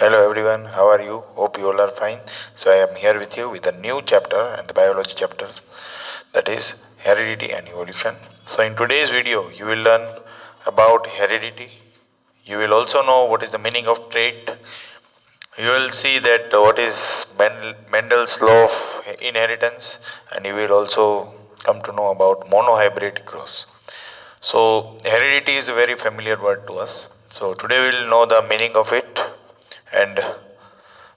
Hello everyone, how are you? Hope you all are fine. So I am here with you with a new chapter and the biology chapter, that is heredity and evolution. So in today's video you will learn about heredity. You will also know what is the meaning of trait. You will see that what is Mendel's law of inheritance, and you will also come to know about monohybrid cross. So heredity is a very familiar word to us. So today we will know the meaning of it, and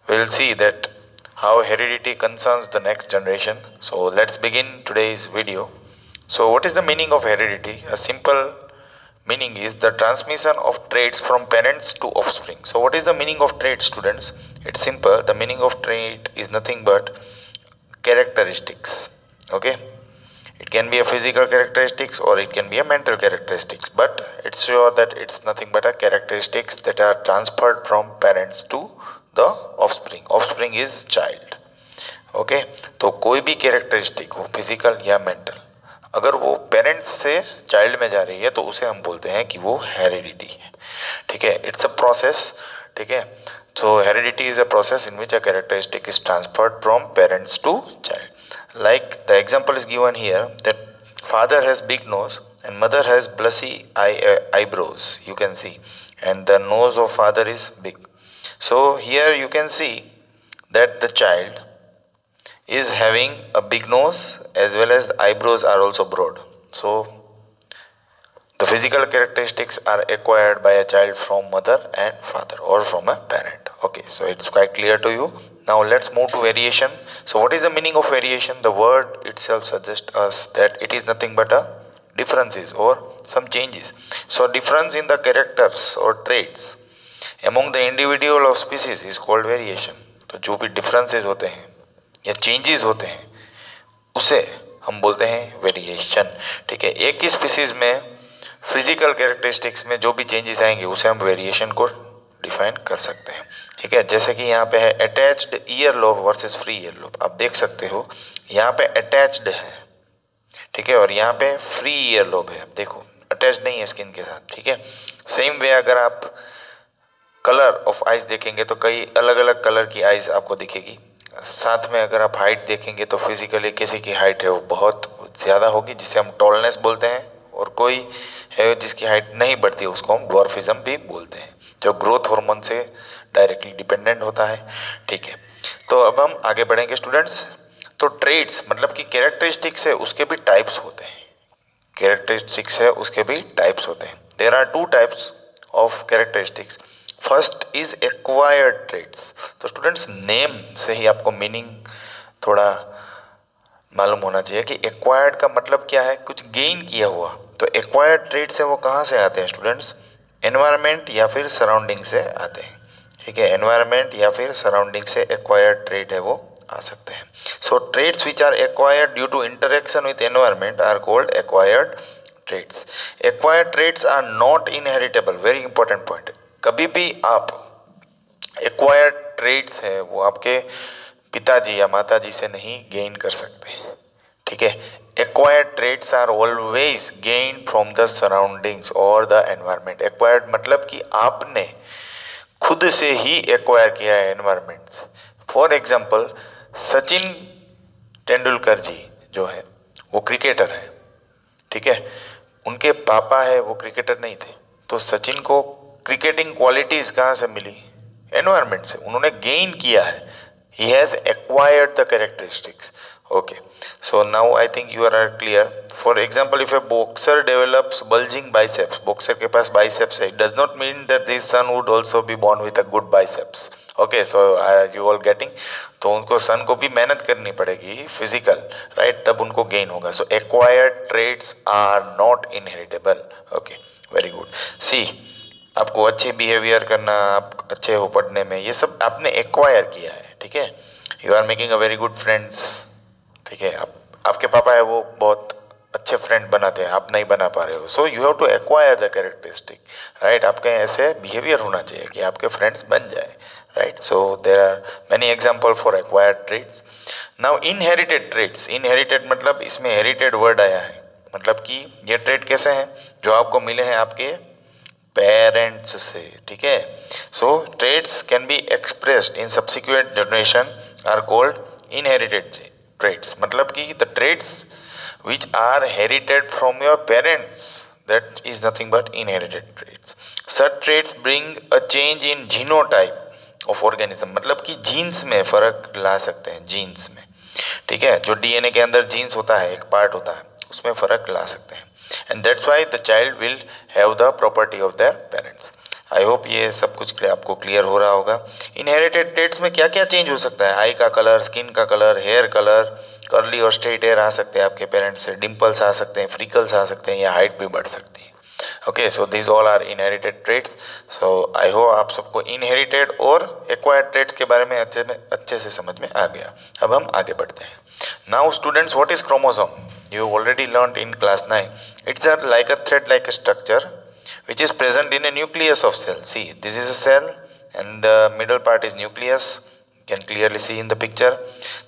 we will see that how heredity concerns the next generation. So let's begin today's video. So what is the meaning of heredity? A simple meaning is the transmission of traits from parents to offspring. So what is the meaning of trait, students? It's simple. The meaning of trait is nothing but characteristics. Okay, it can be a physical characteristics or it can be a mental characteristics, but it's sure that it's nothing but a characteristics that are transferred from parents to the offspring. Offspring is child. Okay तो कोई भी characteristic हो physical या mental, अगर वो parents से child में जा रही है तो उसे हम बोलते हैं कि वो हेरिडिटी है. ठीक है, इट्स अ प्रोसेस. ठीक है, so heredity is a process in which a characteristic is transferred from parents to child. Like the example is given here that father has big nose and mother has blussy eyebrows, you can see, and the nose of father is big. So here you can see that the child is having a big nose as well as the eyebrows are also broad. So the physical characteristics are acquired by a child from mother and father or from a parent. Okay, so it's quite clear to you. Now let's move to variation. So what is the meaning of variation? The word itself suggests us that it is nothing but a differences or some changes. So difference in the characters or traits among the individual of species is called variation. तो जो भी differences होते हैं या changes होते हैं उसे हम बोलते हैं वेरिएशन. ठीक है, एक ही स्पीसीज में फिजिकल कैरेक्टरिस्टिक्स में जो भी चेंजेस आएंगे उसे हम वेरिएशन को डिफाइन कर सकते हैं. ठीक है, जैसे कि यहाँ पे है attached ear lobe versus free ear lobe. आप देख सकते हो यहाँ पे अटैच्ड है, ठीक है, और यहाँ पे फ्री ईयर लोब है. आप देखो अटैच्ड नहीं है स्किन के साथ. ठीक है, सेम वे अगर आप कलर ऑफ आइज देखेंगे तो कई अलग अलग कलर की आइज आपको दिखेगी. साथ में अगर आप हाइट देखेंगे तो फिजिकली किसी की हाइट है वो बहुत ज़्यादा होगी जिसे हम टॉलनेस बोलते हैं, और कोई है जिसकी हाइट नहीं बढ़ती उसको हम ड्वार्फिज्म भी बोलते हैं, जो ग्रोथ हार्मोन से डायरेक्टली डिपेंडेंट होता है. ठीक है, तो अब हम आगे बढ़ेंगे स्टूडेंट्स. तो ट्रेड्स मतलब कि कैरेक्टरिस्टिक्स है उसके भी टाइप्स होते हैं. कैरेक्टरिस्टिक्स है उसके भी टाइप्स होते हैं. There are two types of characteristics. First is acquired traits. तो स्टूडेंट्स नेम से ही आपको मीनिंग थोड़ा मालूम होना चाहिए कि एक्वायर्ड का मतलब क्या है, कुछ गेन किया हुआ. तो एक्वायर्ड ट्रेड्स है वो कहाँ से आते हैं स्टूडेंट्स? एनवायरनमेंट या फिर सराउंडिंग से आते हैं. ठीक है, एनवायरनमेंट या फिर सराउंडिंग से एक्वायर्ड ट्रेड है वो आ सकते हैं. So traits which are acquired due to interaction with environment are called acquired traits. Acquired traits are not inheritable. Very important point. कभी भी आप एक्वायर्ड ट्रेड्स है वो आपके पिताजी या माताजी से नहीं गेन कर सकते. ठीक है, acquired traits are always gain from the surroundings और द एनवायरनमेंट. एक्वायर्ड मतलब कि आपने खुद से ही एक्वायर किया है environment. For example Sachin Tendulkar ji जो है वो क्रिकेटर है. ठीक है, उनके पापा है वो क्रिकेटर नहीं थे, तो सचिन को क्रिकेटिंग क्वालिटीज कहाँ से मिली? एनवायरनमेंट से. उन्होंने गेन किया है. He has acquired the characteristics. Okay, so now I think you are clear. For example, if a boxer develops bulging biceps, boxer के पास biceps है, it does not mean that this son would also be born with a good biceps. Okay, so you all getting? तो उनको सन को भी मेहनत करनी पड़ेगी physical, right, तब उनको गेन होगा. सो acquired traits are not inheritable. Okay, very good. See, आपको अच्छे बिहेवियर करना, आप अच्छे हो पढ़ने में, ये सब आपने एक्वायर किया है. ठीक है, you are making a very good friends. ठीक है, आपके पापा है वो बहुत अच्छे फ्रेंड बनाते हैं, आप नहीं बना पा रहे हो. So you have to acquire the characteristic, right. आपके ऐसे बिहेवियर होना चाहिए कि आपके फ्रेंड्स बन जाए, right. So there are many example for acquired traits. Now inherited traits. Inherited मतलब इसमें हेरिटेड वर्ड आया है, मतलब कि ये ट्रेट कैसे हैं जो आपको मिले हैं आपके पेरेंट्स से, ठीक है। So traits can be expressed in subsequent generation are called inherited traits, मतलब कि the traits which are inherited from your parents, that is nothing but inherited traits. Such traits bring a change in genotype of organism, मतलब कि jeans में फर्क ला सकते हैं, jeans में, ठीक है। जो डीएनए के अंदर जीन्स होता है, एक पार्ट होता है, उसमें फर्क ला सकते हैं। And that's why the child will have the property of their parents. I hope ये सब कुछ आपको क्लियर हो रहा होगा। इनहेरिटेड ट्रेट्स में क्या क्या चेंज हो सकता है? आई का कलर, स्किन का कलर, हेयर कलर, कर्ली और स्ट्रेट हेयर आ सकते हैं आपके पेरेंट्स से, डिम्पल्स आ सकते हैं, फ्रिकल्स आ सकते हैं, या हाइट भी बढ़ सकती है। Okay, so this all are inherited traits. So I hope आप सबको इनहेरिटेड और एक्वायर्ड ट्रेट्स के बारे में अच्छे से समझ में आ गया। अब हम आगे बढ़ते हैं। Now students, what is chromosome? You already learned in class 9। It's like a thread like structure which is present in a nucleus of cell. See, this is a cell and the middle part is nucleus. You can clearly see in the picture.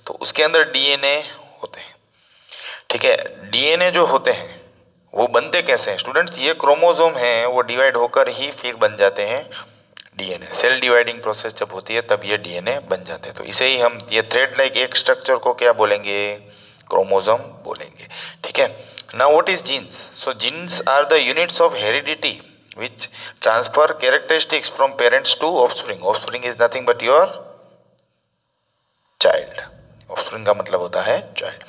तो उसके अंदर DNA होते हैं, ठीक है। DNA जो होते हैं वो बनते कैसे हैं स्टूडेंट्स? ये क्रोमोसोम हैं, वो डिवाइड होकर ही फिर बन जाते हैं डीएनए। सेल डिवाइडिंग प्रोसेस जब होती है तब ये डीएनए बन जाते हैं। तो इसे ही हम ये थ्रेड लाइक एक स्ट्रक्चर को क्या बोलेंगे? क्रोमोसोम बोलेंगे, ठीक है। Now what is genes? So genes are the units of heredity which transfer characteristics from parents to offspring. Offspring is nothing but your child. Offspring का मतलब होता है child.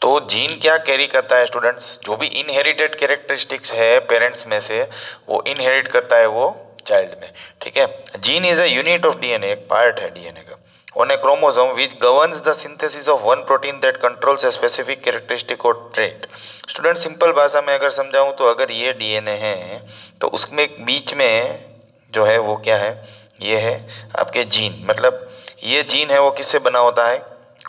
तो जीन क्या कैरी करता है स्टूडेंट्स? जो भी इनहेरिटेड कैरेक्टरिस्टिक्स है पेरेंट्स में से वो इनहेरिट करता है वो चाइल्ड में, ठीक है। Gene is a unit of DNA, एक पार्ट है डीएनए का। On a chromosome which governs the synthesis of one protein that controls a specific characteristic or trait. Student simple भाषा में अगर समझाऊं तो अगर ये डीएनए है तो उसमें बीच में जो है वो क्या है? ये है आपके जीन। मतलब ये जीन है वो किससे बना होता है?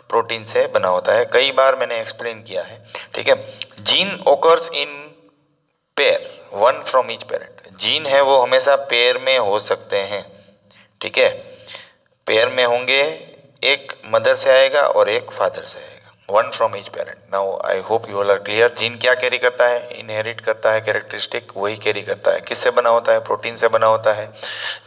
प्रोटीन से बना होता है। कई बार मैंने एक्सप्लेन किया है, ठीक है। Gene occurs in pair, one from each parent. Gene है वो हमेशा पेयर में हो सकते हैं, ठीक है। पेयर में होंगे, एक मदर से आएगा और एक फादर से आएगा, one from each parent. Now I hope you all are clear. Gene क्या कैरी करता है? इनहेरिट करता है कैरेक्टरिस्टिक, वही कैरी करता है। किससे बना होता है? प्रोटीन से बना होता है।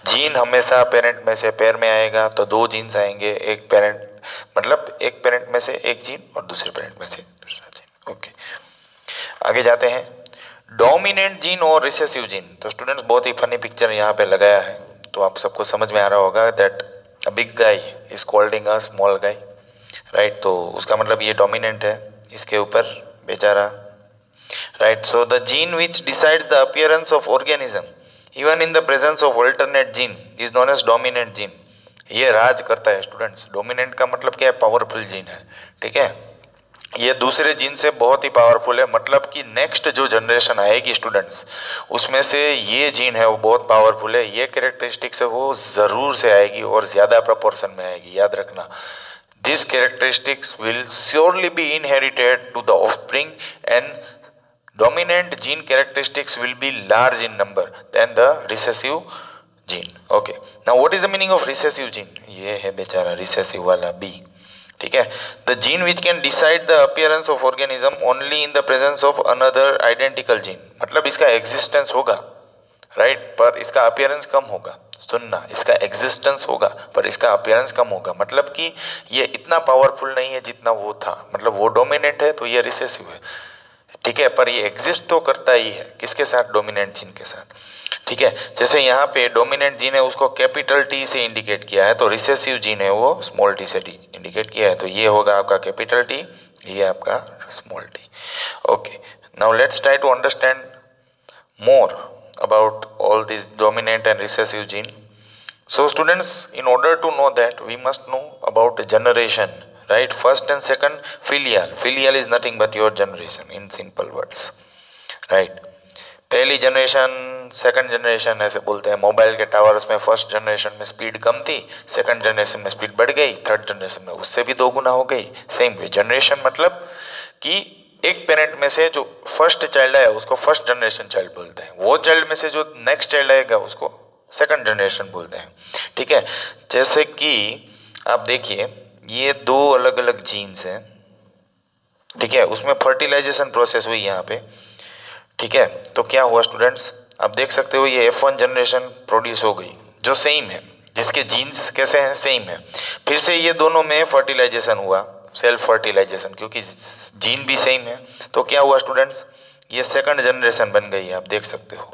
जीन हमेशा पेरेंट में से पेयर में आएगा तो दो जीन्स आएंगे, एक पेरेंट मतलब एक पेरेंट में से एक जीन और दूसरे पेरेंट में से दूसरा जीन। ओके, आगे जाते हैं। डोमिनेंट जीन और रिसेसिव जीन। तो स्टूडेंट्स बहुत ही फनी पिक्चर यहाँ पे लगाया है, तो आप सबको समझ में आ रहा होगा that a big guy is scolding a small guy, right. तो उसका मतलब ये डोमिनेंट है इसके ऊपर बेचारा, right. So the gene which decides the appearance of organism even in the presence of alternate gene is known as dominant gene. ये राज करता है स्टूडेंट्स। डोमिनेंट का मतलब क्या है? पावरफुल जीन है, ठीक है। ये दूसरे जीन से बहुत ही पावरफुल है, मतलब कि नेक्स्ट जो जनरेशन आएगी स्टूडेंट्स उसमें से ये जीन है वो बहुत पावरफुल है। ये कैरेक्टरिस्टिक्स है वो ज़रूर से आएगी और ज़्यादा प्रपोर्शन में आएगी, याद रखना। This characteristics will surely be inherited to the offspring and dominant gene characteristics will be large in number than the recessive gene. Okay, now what is the meaning of recessive gene? ये है बेचारा recessive वाला B, ठीक है। The gene which can decide the appearance of organism only in the presence of another identical gene, मतलब इसका existence होगा, right, पर इसका appearance कम होगा। सुनना, इसका एग्जिस्टेंस होगा पर इसका अपीयरेंस कम होगा, मतलब कि ये इतना पावरफुल नहीं है जितना वो था। मतलब वो डोमिनेंट है तो ये रिसेसिव है, ठीक है, पर ये एग्जिस्ट तो करता ही है। किसके साथ? डोमिनेंट जीन के साथ, ठीक है। जैसे यहाँ पे डोमिनेंट जीन है उसको कैपिटल टी से इंडिकेट किया है, तो रिसेसिव जीन है वो स्मॉल टी से इंडिकेट किया है, तो ये होगा आपका कैपिटल टी, ये आपका small T. Okay, now let's try to understand more about all these dominant and recessive gene. So students, in order to know that, we must know about generation, right? First and second, filial. Filial is nothing but your generation in simple words, right? पहली generation, second generation ऐसे बोलते हैं। Mobile के towers में first generation में speed कम थी, second generation में speed बढ़ गई, थर्ड जनरेशन में उससे भी 2 गुना हो गई। सेम वे जनरेशन मतलब कि एक पेरेंट में से जो फर्स्ट चाइल्ड आया उसको फर्स्ट जनरेशन चाइल्ड बोलते हैं, वो चाइल्ड में से जो नेक्स्ट चाइल्ड आएगा उसको सेकंड जनरेशन बोलते हैं, ठीक है। जैसे कि आप देखिए ये 2 अलग अलग जीन्स हैं, ठीक है, उसमें फर्टिलाइजेशन प्रोसेस हुई यहाँ पे, ठीक है। तो क्या हुआ स्टूडेंट्स, आप देख सकते हो ये F1 जनरेशन प्रोड्यूस हो गई जो सेम है, जिसके जीन्स कैसे हैं, सेम है। फिर से ये दोनों में फर्टिलाइजेशन हुआ, सेल्फ फर्टिलाइजेशन, क्योंकि जीन भी सेम है। तो क्या हुआ स्टूडेंट्स, ये सेकंड जनरेशन बन गई है, आप देख सकते हो।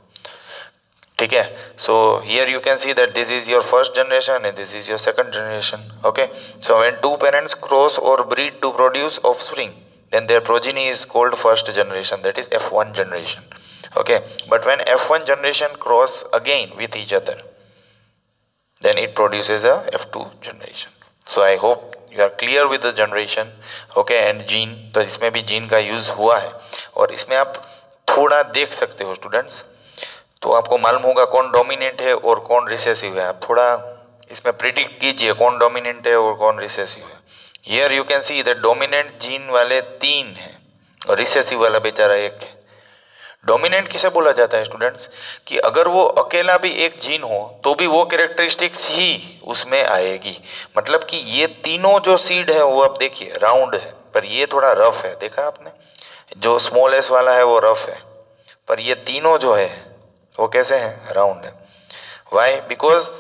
ठीक है, so here you can see that this is your first generation and this is your second generation. Okay, so when two parents cross और breed to produce offspring, then their progeny is called first generation, that is F1 generation. Okay, but when F1 generation cross again with each other, then it produces a F2 generation. So I hope you are clear with the generation. Okay, and gene, तो इसमें भी gene का use हुआ है और इसमें आप थोड़ा देख सकते हो स्टूडेंट्स, तो आपको मालूम होगा कौन डोमिनेंट है और कौन रिसेसिव है। आप थोड़ा इसमें प्रिडिक्ट कीजिए कौन डोमिनेंट है और कौन रिसेसिव है। Here you can see that dominant gene वाले 3 हैं और रिसेसिव वाला बेचारा 1 है। डोमिनेंट किसे बोला जाता है स्टूडेंट्स, कि अगर वो अकेला भी एक जीन हो तो भी वो कैरेक्टरिस्टिक्स ही उसमें आएगी। मतलब कि ये तीनों जो सीड है वो आप देखिए राउंड है, पर ये थोड़ा रफ है, देखा आपने, जो स्मॉल एस वाला है वो रफ है, पर ये तीनों जो है वो कैसे हैं, राउंड है। Why, because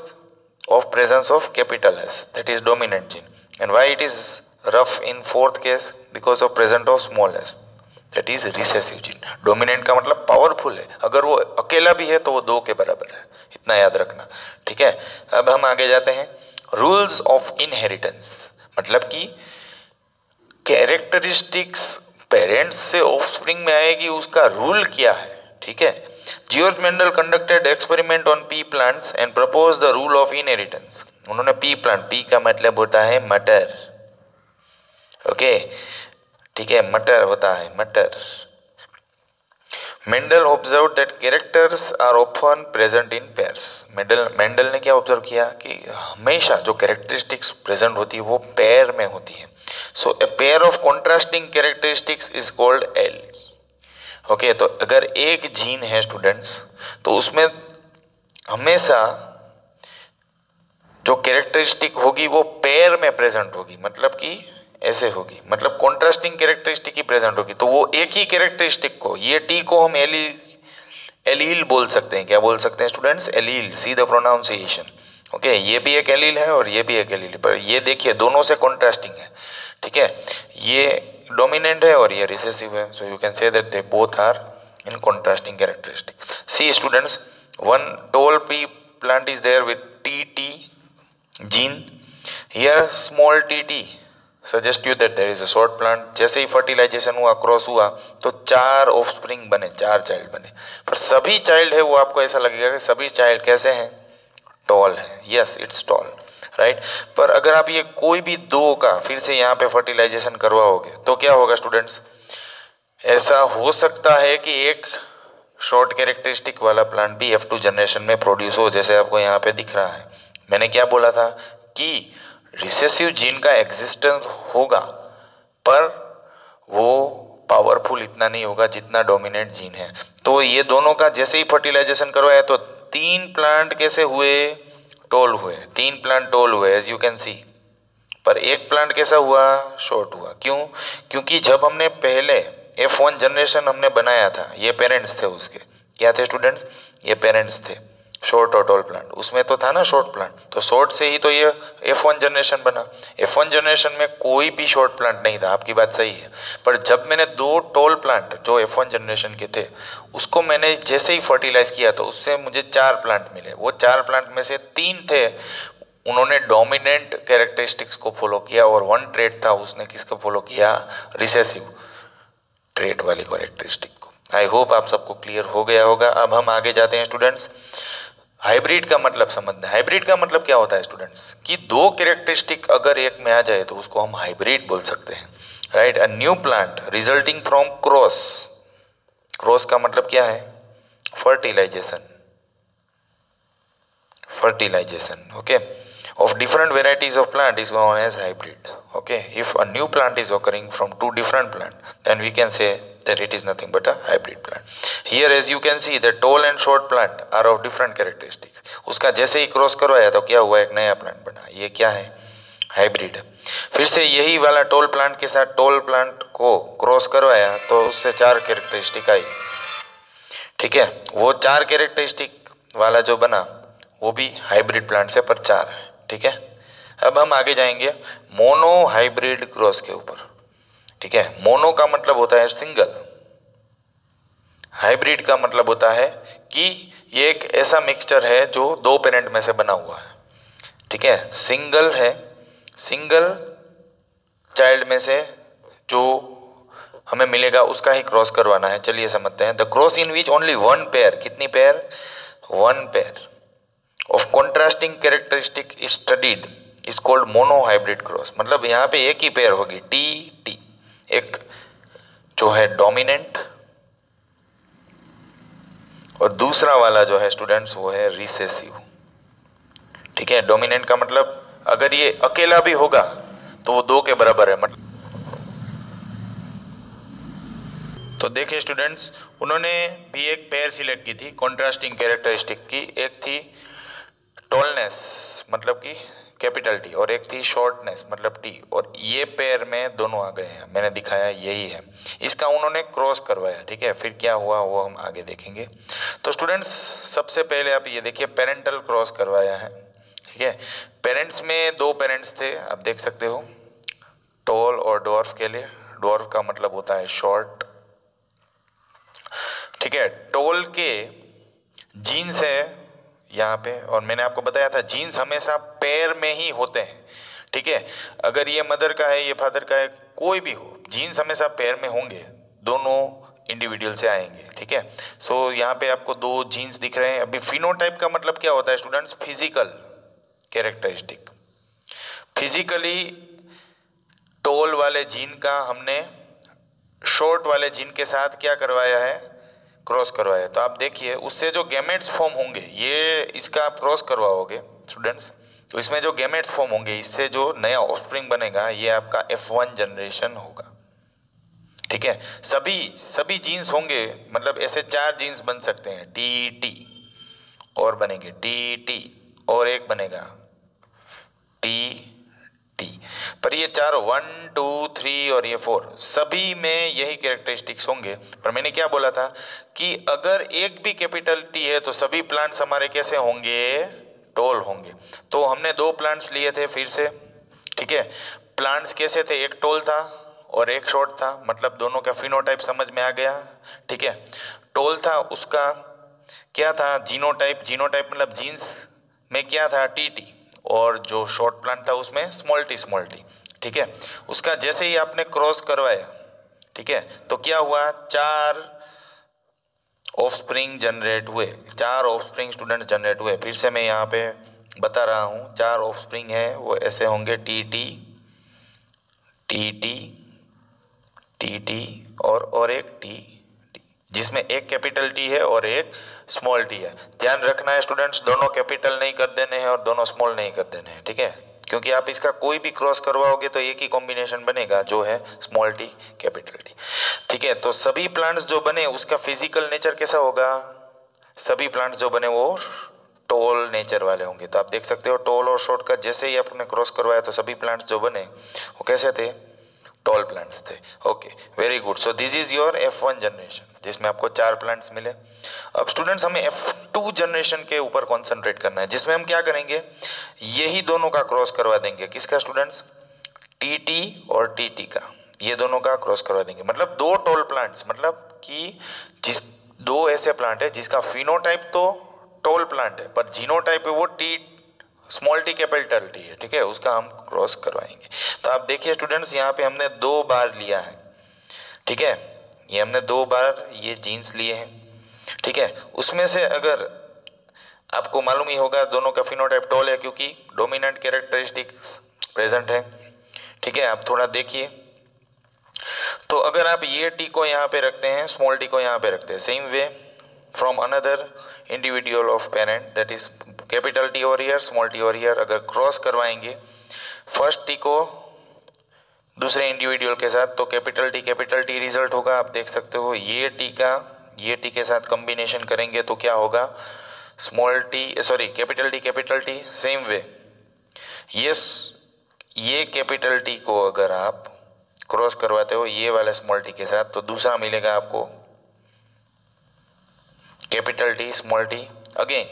of presence of capital S, that is dominant gene. And why it is rough in 4th case? Because of present of small s, that is recessive gene. Dominant का मतलब powerful है, अगर वो अकेला भी है तो वो 2 के बराबर है, इतना याद रखना। ठीक है, अब हम आगे जाते हैं। रूल्स ऑफ इनहेरिटेंस, मतलब कि कैरेक्टरिस्टिक्स पेरेंट्स से ऑफस्प्रिंग में आएगी, उसका रूल क्या है। ठीक है, George Mendel conducted experiment on P plants and propose the rule of inheritance. उन्होंने पी प्लांट, पी का मतलब होता है मटर। ओके, ठीक है, मटर होता है, मटर। Mendel observe that characters are often present in pairs. Mendel ने क्या ऑब्जर्व किया कि हमेशा जो कैरेक्टरिस्टिक्स प्रेजेंट होती है वो पेयर में होती है। So a pair of contrasting characteristics is called allele. Okay, तो अगर एक जीन है स्टूडेंट्स तो उसमें हमेशा जो कैरेक्टरिस्टिक होगी वो पेयर में प्रेजेंट होगी, मतलब कि ऐसे होगी, मतलब कॉन्ट्रास्टिंग कैरेक्टरिस्टिक ही प्रेजेंट होगी। तो वो एक ही कैरेक्टरिस्टिक को, ये टी को हम एलील बोल सकते हैं। क्या बोल सकते हैं students, allele, see the pronunciation. Okay, ये भी एक एलील है और ये भी एक एलील है, पर ये देखिए दोनों से कॉन्ट्रास्टिंग है। ठीक है, ये डोमिनेंट है और ये रिसेसिव है। So you can say that they both are in contrasting characteristic. See students, one tall pea plant is there with T gene. Here small tt suggest you that there is a short plant. जैसे ही fertilisation हुआ, cross हुआ, तो 4 offspring बने, 4 child बने, पर सभी child है वो आपको ऐसा लगेगा कि सभी चाइल्ड कैसे हैं, टॉल है। Yes, it's tall, right. पर अगर आप ये कोई भी 2 का फिर से यहाँ पे फर्टिलाइजेशन करवाओगे तो क्या होगा स्टूडेंट्स, ऐसा हो सकता है कि एक शॉर्ट कैरेक्टरिस्टिक वाला प्लांट भी F2 जनरेशन में प्रोड्यूस हो, जैसे आपको यहाँ पे दिख रहा है। मैंने क्या बोला था कि रिसेसिव जीन का एग्जिस्टेंस होगा, पर वो पावरफुल इतना नहीं होगा जितना डोमिनेंट जीन है। तो ये दोनों का जैसे ही फर्टिलाइजेशन करवाया तो 3 प्लांट कैसे हुए, टॉल हुए, 3 प्लांट टॉल हुए एज यू कैन सी, पर एक प्लांट कैसा हुआ, शॉर्ट हुआ। क्यों, क्योंकि जब हमने पहले F1 जनरेशन हमने बनाया था, ये पेरेंट्स थे उसके, क्या थे स्टूडेंट्स, ये पेरेंट्स थे, शॉर्ट और टॉल प्लांट। उसमें तो था ना शॉर्ट प्लांट, तो शॉर्ट से ही तो ये F1 जनरेशन बना। F1 जनरेशन में कोई भी शॉर्ट प्लांट नहीं था, आपकी बात सही है, पर जब मैंने 2 टॉल प्लांट जो F1 जनरेशन के थे उसको मैंने जैसे ही फर्टिलाइज किया तो उससे मुझे 4 प्लांट मिले। वो 4 प्लांट में से 3 थे, उन्होंने डोमिनेंट कैरेक्टरिस्टिक्स को फॉलो किया, और 1 ट्रेट था, उसने किसको फॉलो किया, रिसेसिव ट्रेट वाली कैरेक्टरिस्टिक को। आई होप आप सबको क्लियर हो गया होगा। अब हम आगे जाते हैं स्टूडेंट्स, हाइब्रिड का मतलब समझना है। हाइब्रिड का मतलब क्या होता है स्टूडेंट्स, कि 2 कैरेक्टरिस्टिक अगर एक में आ जाए तो उसको हम हाइब्रिड बोल सकते हैं, right. A new plant resulting from cross, cross का मतलब क्या है, fertilisation, fertilisation, okay, of different varieties of plant is known as hybrid. Okay, if a new plant is occurring from 2 different plant, then we can say that it is nothing but a hybrid plant. Here as you can see the tall and short plant are of different characteristics. उसका जैसे ही cross करवाया तो क्या हुआ, एक नया plant बना, ये क्या है, हाइब्रिड है। फिर से यही वाला टॉल प्लांट के साथ टॉल प्लांट को क्रॉस करवाया तो उससे 4 कैरेक्टरिस्टिक आई। ठीक है, वो 4 कैरेक्टरिस्टिक वाला जो बना वो भी हाइब्रिड प्लांट से, पर 4 है। ठीक है, अब हम आगे जाएंगे मोनो हाइब्रिड क्रॉस के ऊपर। ठीक है, मोनो का मतलब होता है सिंगल, हाइब्रिड का मतलब होता है कि ये एक ऐसा मिक्सचर है जो 2 पेरेंट में से बना हुआ है। ठीक है, सिंगल है, सिंगल चाइल्ड में से जो हमें मिलेगा उसका ही क्रॉस करवाना है। चलिए समझते हैं। The cross in which only one pair, कितनी pair, one pair of contrasting characteristic is studied is called monohybrid cross. मतलब यहाँ पे एक ही पेयर होगी, टी टी, एक जो है डोमिनेंट और दूसरा वाला जो है स्टूडेंट्स वो है रिसेसिव। ठीक है, डोमिनेंट का मतलब अगर ये अकेला भी होगा तो वो 2 के बराबर है। मतलब तो देखिए स्टूडेंट्स, उन्होंने भी एक पेयर सिलेक्ट की थी कॉन्ट्रास्टिंग कैरेक्टरिस्टिक की। एक थी टॉलनेस मतलब कि कैपिटल टी, और एक थी शॉर्टनेस मतलब टी, और ये पेयर में दोनों आ गए हैं। मैंने दिखाया यही है, इसका उन्होंने क्रॉस करवाया। ठीक है, फिर क्या हुआ वो हम आगे देखेंगे। तो स्टूडेंट्स सबसे पहले आप ये देखिए पेरेंटल क्रॉस करवाया है। ठीक है, पेरेंट्स में 2 पेरेंट्स थे, आप देख सकते हो, टॉल और डॉर्फ के लिए। डॉर्फ का मतलब होता है शॉर्ट। ठीक है, टॉल के जीन्स है यहाँ पे, और मैंने आपको बताया था जीन्स हमेशा पेयर में ही होते हैं। ठीक है, अगर ये मदर का है, ये फादर का है, कोई भी हो, जीन्स हमेशा पेयर में होंगे, दोनों इंडिविजुअल से आएंगे। ठीक है, सो यहाँ पे आपको 2 जीन्स दिख रहे हैं। अभी फिनोटाइप का मतलब क्या होता है students, physical characteristic. Physically tall वाले जीन का हमने शॉर्ट वाले जीन के साथ क्या करवाया है, क्रॉस करवाया है। तो आप देखिए उससे जो गैमेट्स फॉर्म होंगे, ये इसका आप क्रॉस करवाओगे स्टूडेंट्स, तो इसमें जो गैमेट्स फॉर्म होंगे, इससे जो नया ऑफस्प्रिंग बनेगा ये आपका F1 जनरेशन होगा। ठीक है, सभी जीन्स होंगे, मतलब ऐसे 4 जीन्स बन सकते हैं, टी टी और बनेंगे टी टी, और एक बनेगा टी टी, पर ये 4 1 2 3 और ये 4 सभी में यही कैरेक्टरिस्टिक्स होंगे। पर मैंने क्या बोला था कि अगर एक भी कैपिटल टी है तो सभी प्लांट्स हमारे कैसे होंगे, टॉल होंगे। तो हमने 2 प्लांट्स लिए थे फिर से। ठीक है, प्लांट्स कैसे थे, एक टॉल था और एक शॉर्ट था, मतलब दोनों का फिनोटाइप समझ में आ गया। ठीक है, टॉल था उसका क्या था, जीनोटाइप, जीनोटाइप मतलब जीन्स में क्या था, टी टी, और जो शॉर्ट प्लांट था उसमें स्मॉल टी स्मॉल टी। ठीक है, उसका जैसे ही आपने क्रॉस करवाया, ठीक है, तो क्या हुआ, 4 ऑफस्प्रिंग जनरेट हुए, 4 ऑफस्प्रिंग स्टूडेंट्स जनरेट हुए। फिर से मैं यहाँ पे बता रहा हूँ, 4 ऑफस्प्रिंग है वो ऐसे होंगे, T T T T T T और एक टी टी, जिसमें एक कैपिटल टी है और एक स्मॉल टी है। ध्यान रखना है स्टूडेंट्स, दोनों कैपिटल नहीं कर देने हैं और दोनों स्मॉल नहीं कर देने हैं। ठीक है, क्योंकि आप इसका कोई भी क्रॉस करवाओगे तो एक ही कॉम्बिनेशन बनेगा जो है स्मॉल टी कैपिटल टी। ठीक है, तो सभी प्लांट्स जो बने उसका फिजिकल नेचर कैसा होगा, सभी प्लांट्स जो बने वो टॉल नेचर वाले होंगे। तो आप देख सकते हो टॉल और शॉर्ट का जैसे ही आपने क्रॉस करवाया तो सभी प्लांट्स जो बने वो कैसे थे, टॉल प्लांट्स थे। Okay, very good. So this is your F1 generation जिसमें आपको 4 प्लांट्स मिले। अब स्टूडेंट्स हमें F2 जनरेशन के ऊपर कॉन्सेंट्रेट करना है, जिसमें हम क्या करेंगे, यही दोनों का क्रॉस करवा देंगे। किसका स्टूडेंट्स, टी और टी का, ये दोनों का क्रॉस करवा देंगे। मतलब 2 टॉल प्लांट्स, मतलब कि जिस 2 ऐसे प्लांट है जिसका फिनोटाइप तो टॉल प्लांट है पर जीनोटाइप है वो T small T capital T है। ठीक है, उसका हम क्रॉस करवाएंगे। तो आप देखिए स्टूडेंट्स, यहाँ पे हमने 2 बार लिया है। ठीक है, ये हमने 2 बार ये जीन्स लिए हैं। ठीक है, उसमें से अगर आपको मालूम ही होगा दोनों का फिनोटाइप टॉल है क्योंकि डोमिनेंट कैरेक्टरिस्टिक प्रेजेंट है। ठीक है, आप थोड़ा देखिए, तो अगर आप ये टी को यहाँ पे रखते हैं, स्मॉल टी को यहाँ पे रखते हैं, same way from another individual of parent that is capital T over here, small T over here, अगर क्रॉस करवाएंगे फर्स्ट टी को दूसरे इंडिविजुअल के साथ तो कैपिटल टी रिजल्ट होगा। आप देख सकते हो ये टी का ये टी के साथ कॉम्बिनेशन करेंगे तो क्या होगा, small T sorry capital T. Same way ये कैपिटल टी को अगर आप क्रॉस करवाते हो ये वाले स्मॉल टी के साथ तो दूसरा मिलेगा आपको capital T small T again,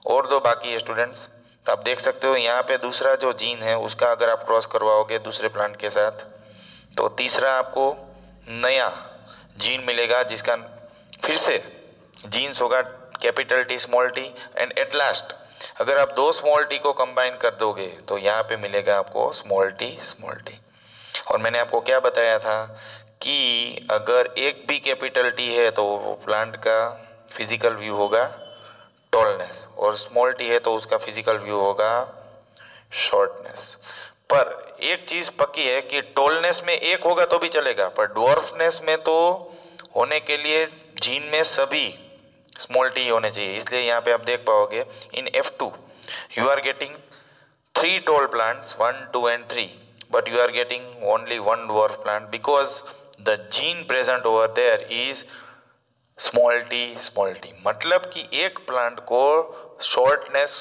और दो बाकी है स्टूडेंट्स। तो आप देख सकते हो यहाँ पे दूसरा जो जीन है उसका अगर आप क्रॉस करवाओगे दूसरे प्लांट के साथ तो तीसरा आपको नया जीन मिलेगा जिसका फिर से जीन्स होगा capital T small T and at last अगर आप दो स्मॉल टी को कंबाइन कर दोगे तो यहाँ पे मिलेगा आपको स्मॉल टी। और मैंने आपको क्या बताया था कि अगर एक भी कैपिटल टी है तो वो प्लांट का फिजिकल व्यू होगा टॉलनेस और स्मॉल टी है तो उसका फिजिकल व्यू होगा शॉर्टनेस। पर एक चीज पक्की है कि टॉलनेस में एक होगा तो भी चलेगा, पर ड्वार्फनेस में तो होने के लिए जीन में सभी स्मॉल टी होने चाहिए। इसलिए यहाँ पे आप देख पाओगे in F2 you are getting 3 tall plants 1, 2 and 3 but you are getting only 1 dwarf plant because the gene present over there is small T. मतलब कि एक प्लांट को शॉर्टनेस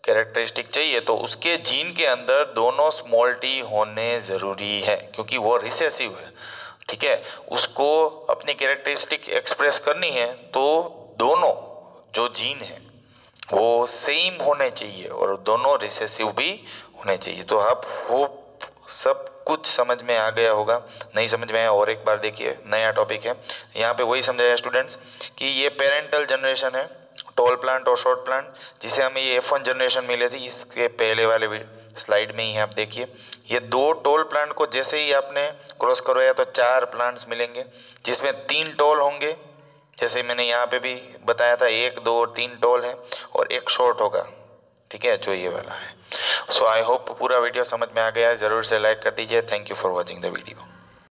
कैरेक्टरिस्टिक चाहिए तो उसके जीन के अंदर दोनों स्मॉल टी होने ज़रूरी है क्योंकि वो रिसेसिव है, ठीक है। उसको अपनी कैरेक्टरिस्टिक एक्सप्रेस करनी है तो दोनों जो जीन है वो सेम होने चाहिए और दोनों रिसेसिव भी होने चाहिए। तो आप होप सब कुछ समझ में आ गया होगा, नहीं समझ में आया और एक बार देखिए, नया टॉपिक है यहाँ पे वही समझाया स्टूडेंट्स कि ये पेरेंटल जनरेशन है टॉल प्लांट और शॉर्ट प्लांट जिसे हमें ये F1 जनरेशन मिली थी। इसके पहले वाले स्लाइड में ही आप देखिए ये 2 टॉल प्लांट को जैसे ही आपने क्रॉस करवाया तो 4 प्लांट्स मिलेंगे जिसमें 3 टॉल होंगे जैसे मैंने यहाँ पे भी बताया था 1, 2 और 3 टॉल है और एक शॉर्ट होगा, ठीक है, जो ये वाला है। सो आई होप पूरा वीडियो समझ में आ गया है, ज़रूर से लाइक कर दीजिए। Thank you for watching the video.